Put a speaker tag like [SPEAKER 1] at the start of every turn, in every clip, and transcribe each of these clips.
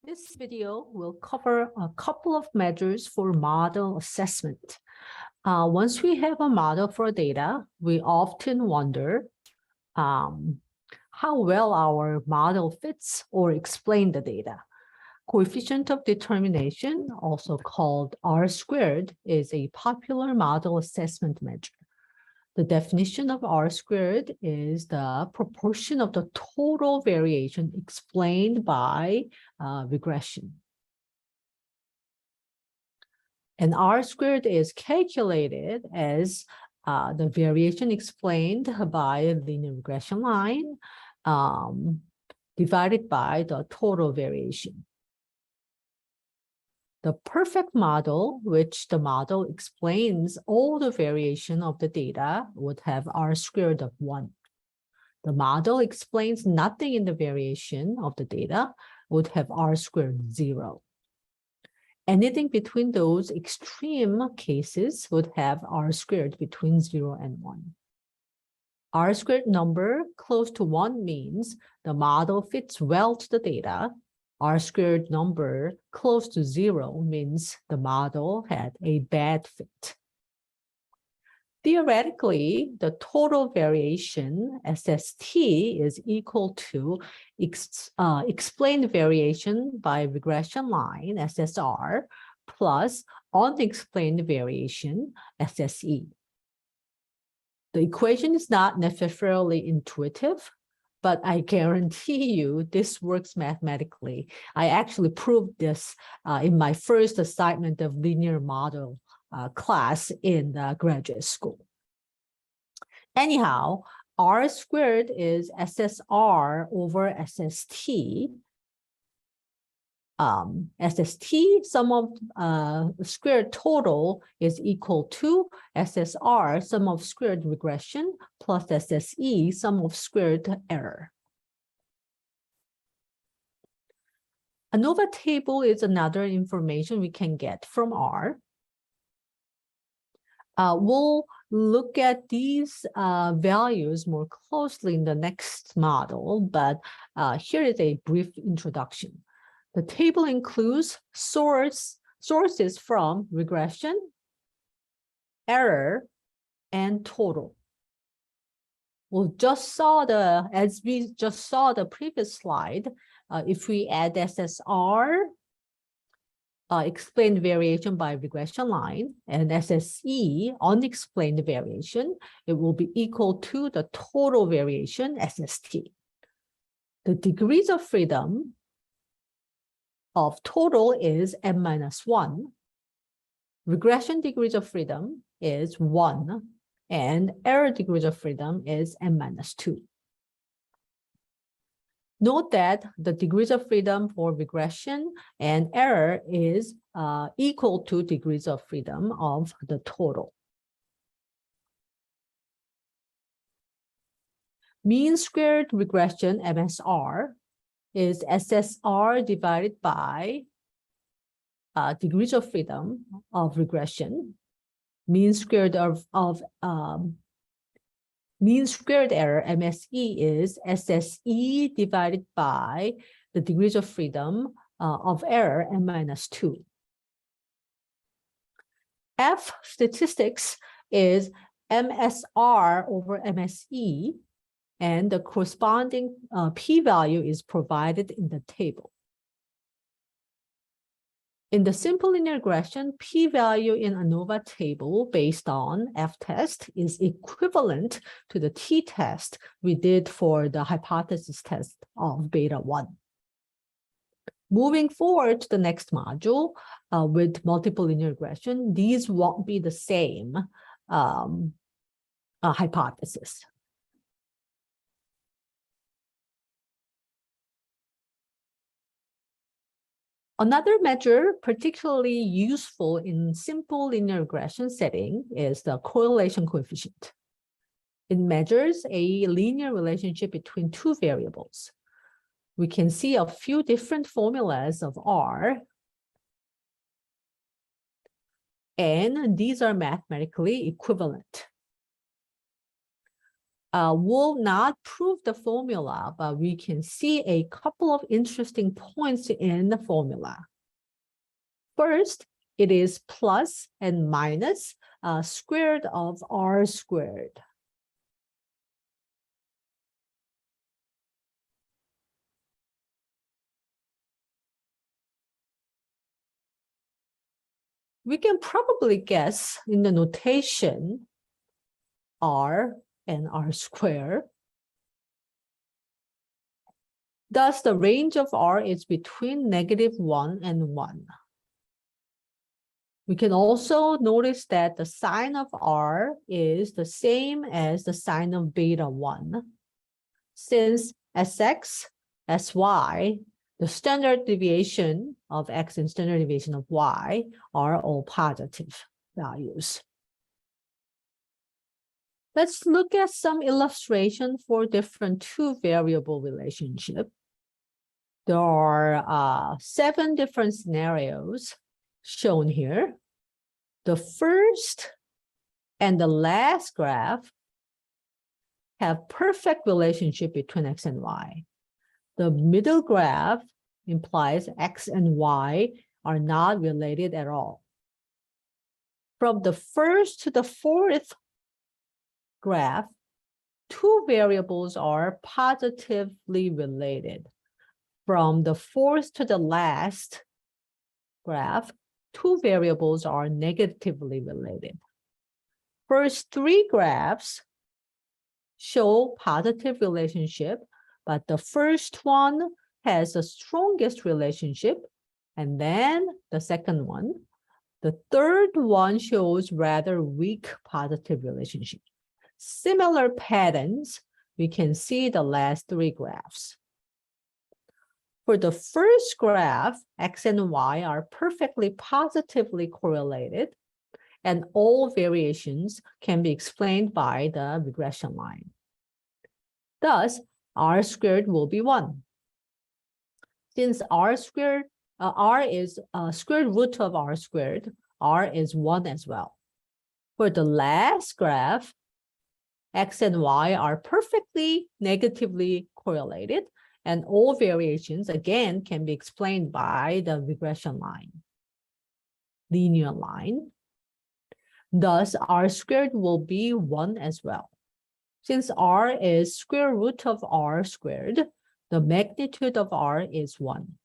[SPEAKER 1] This video will cover a couple of measures for model assessment. Once we have a model for data, we often wonder how well our model fits or explains the data. Coefficient of determination, also called R squared, is a popular model assessment measure. The definition of R squared is the proportion of the total variation explained by regression. And R squared is calculated as the variation explained by a linear regression line divided by the total variation. The perfect model, which the model explains all the variation of the data, would have R squared of 1. The model explains nothing in the variation of the data, would have R squared 0. Anything between those extreme cases would have R squared between 0 and 1. R squared number close to 1 means the model fits well to the data. R squared number close to 0 means the model had a bad fit. Theoretically, the total variation, SST, is equal to explained variation by regression line, SSR, plus unexplained variation, SSE. The equation is not necessarily intuitive, but I guarantee you this works mathematically. I actually proved this in my first assignment of linear model class in graduate school. Anyhow, R squared is SSR over SST. SST, sum of squared total, is equal to SSR, sum of squared regression, plus SSE, sum of squared error. ANOVA table is another information we can get from R. We'll look at these values more closely in the next model, but here is a brief introduction. The table includes sources from regression, error, and total. As we just saw the previous slide, if we add SSR, explained variation by regression line, and SSE, unexplained variation, it will be equal to the total variation, SST. The degrees of freedom of total is n-1. Regression degrees of freedom is 1, and error degrees of freedom is n-2. Note that the degrees of freedom for regression and error is equal to degrees of freedom of the total. Mean squared regression, MSR, is SSR divided by degrees of freedom of regression. Mean squared mean squared error, MSE, is SSE divided by the degrees of freedom of error, n-2. F statistics is MSR over MSE, and the corresponding p-value is provided in the table. In the simple linear regression, p-value in ANOVA table based on F-test is equivalent to the t-test we did for the hypothesis test of beta 1. Moving forward to the next module with multiple linear regression, these won't be the same hypothesis. Another measure particularly useful in simple linear regression setting is the correlation coefficient. It measures a linear relationship between two variables. We can see a few different formulas of R, and these are mathematically equivalent. will not prove the formula, but we can see a couple of interesting points in the formula. First, it is plus and minus squared of r squared. We can probably guess in the notation r and r squared. Thus, the range of r is between -1 and 1. We can also notice that the sign of r is the same as the sign of beta 1. Since Sx, Sy, the standard deviation of x and standard deviation of y are all positive values. Let's look at some illustration for different two-variable relationship. There are 7 different scenarios shown here. The first and the last graph have perfect relationship between x and y. The middle graph implies x and y are not related at all. From the first to the fourth graph, 2 variables are positively related. From the fourth to the last graph, 2 variables are negatively related. First 3 graphs show positive relationship, but the first one has the strongest relationship, and then the second one. The third one shows rather weak positive relationship. Similar patterns, we can see the last 3 graphs. For the first graph, x and y are perfectly positively correlated, and all variations can be explained by the regression line. Thus, r squared will be 1. Since r squared, r is square root of r squared, r is 1 as well. For the last graph, x and y are perfectly negatively correlated, and all variations, again, can be explained by the regression line, linear line. Thus, r squared will be 1 as well. Since r is square root of r squared, the magnitude of r is 1.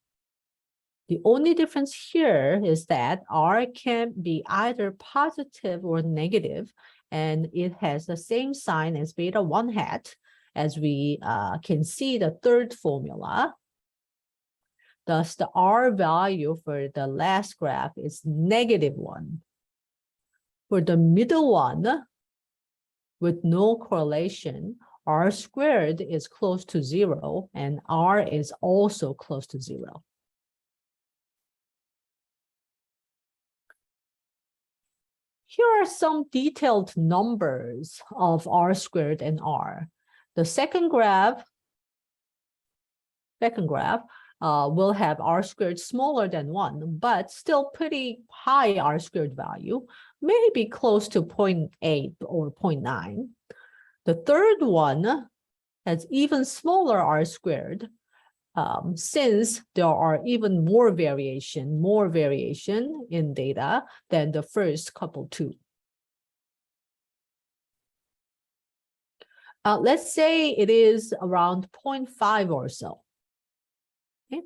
[SPEAKER 1] The only difference here is that r can be either positive or negative, and it has the same sign as beta 1 hat, as we can see the third formula. Thus, the r value for the last graph is -1. For the middle one, with no correlation, r squared is close to 0, and r is also close to 0. Here are some detailed numbers of r squared and r. The second graph will have r squared smaller than 1, but still pretty high r squared value, maybe close to 0.8 or 0.9. The third one has even smaller r squared, since there are even more variation in data than the first couple two. Let's say it is around 0.5 or so. Okay.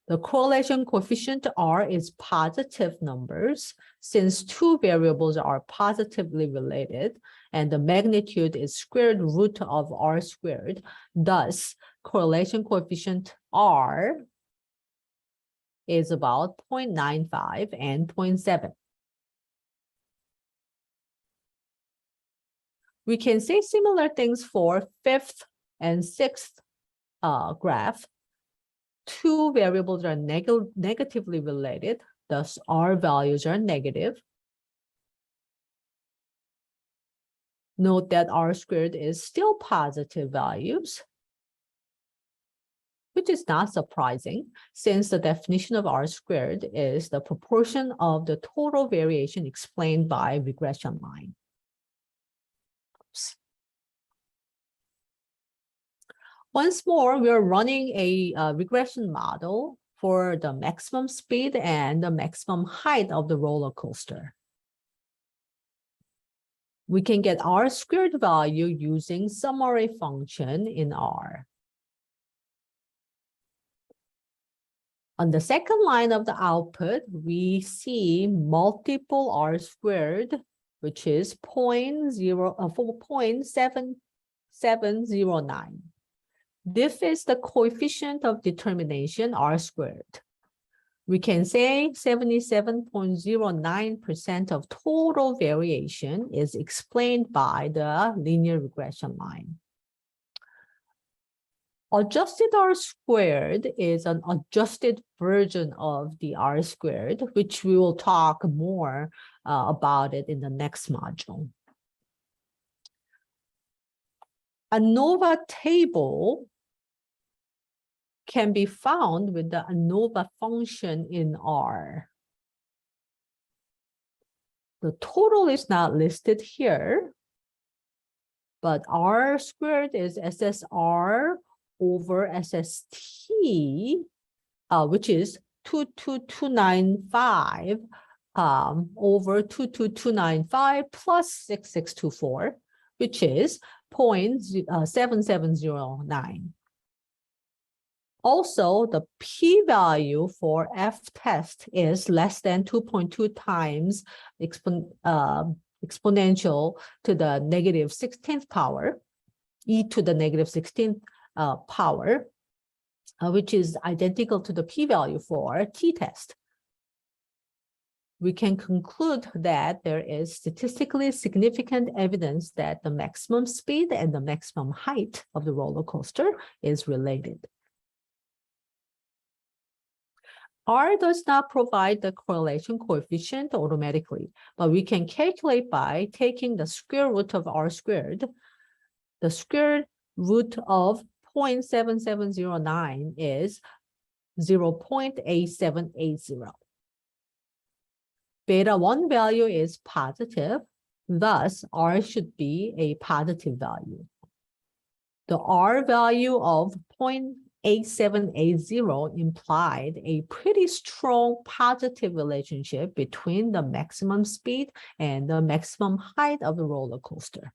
[SPEAKER 1] The correlation coefficient r is positive numbers, since 2 variables are positively related, and the magnitude is square root of r squared. Thus, correlation coefficient r is about 0.95 and 0.7. We can say similar things for fifth and sixth graph. 2 variables are negatively related, thus r values are negative. Note that r squared is still positive values, which is not surprising, since the definition of r squared is the proportion of the total variation explained by regression line. Oops. Once more, we are running a regression model for the maximum speed and the maximum height of the roller coaster. We can get R squared value using summary function in R. On the second line of the output, we see multiple R squared, which is 4.7709. This is the coefficient of determination R squared. We can say 77.09% of total variation is explained by the linear regression line. Adjusted R squared is an adjusted version of the R squared, which we will talk more about it in the next module. ANOVA table can be found with the ANOVA function in R. The total is not listed here, but R squared is SSR over SST, which is 22295 over 22295 plus 6624, which is 0.7709. Also, the p-value for f-test is less than 2.2 times exponential to the negative 16th power, e to the negative 16th power, which is identical to the p-value for t-test. We can conclude that there is statistically significant evidence that the maximum speed and the maximum height of the roller coaster is related. R does not provide the correlation coefficient automatically, but we can calculate by taking the square root of R squared. The square root of 0.7709 is 0.8780. Beta 1 value is positive, thus R should be a positive value. The R value of 0.8780 implied a pretty strong positive relationship between the maximum speed and the maximum height of the roller coaster.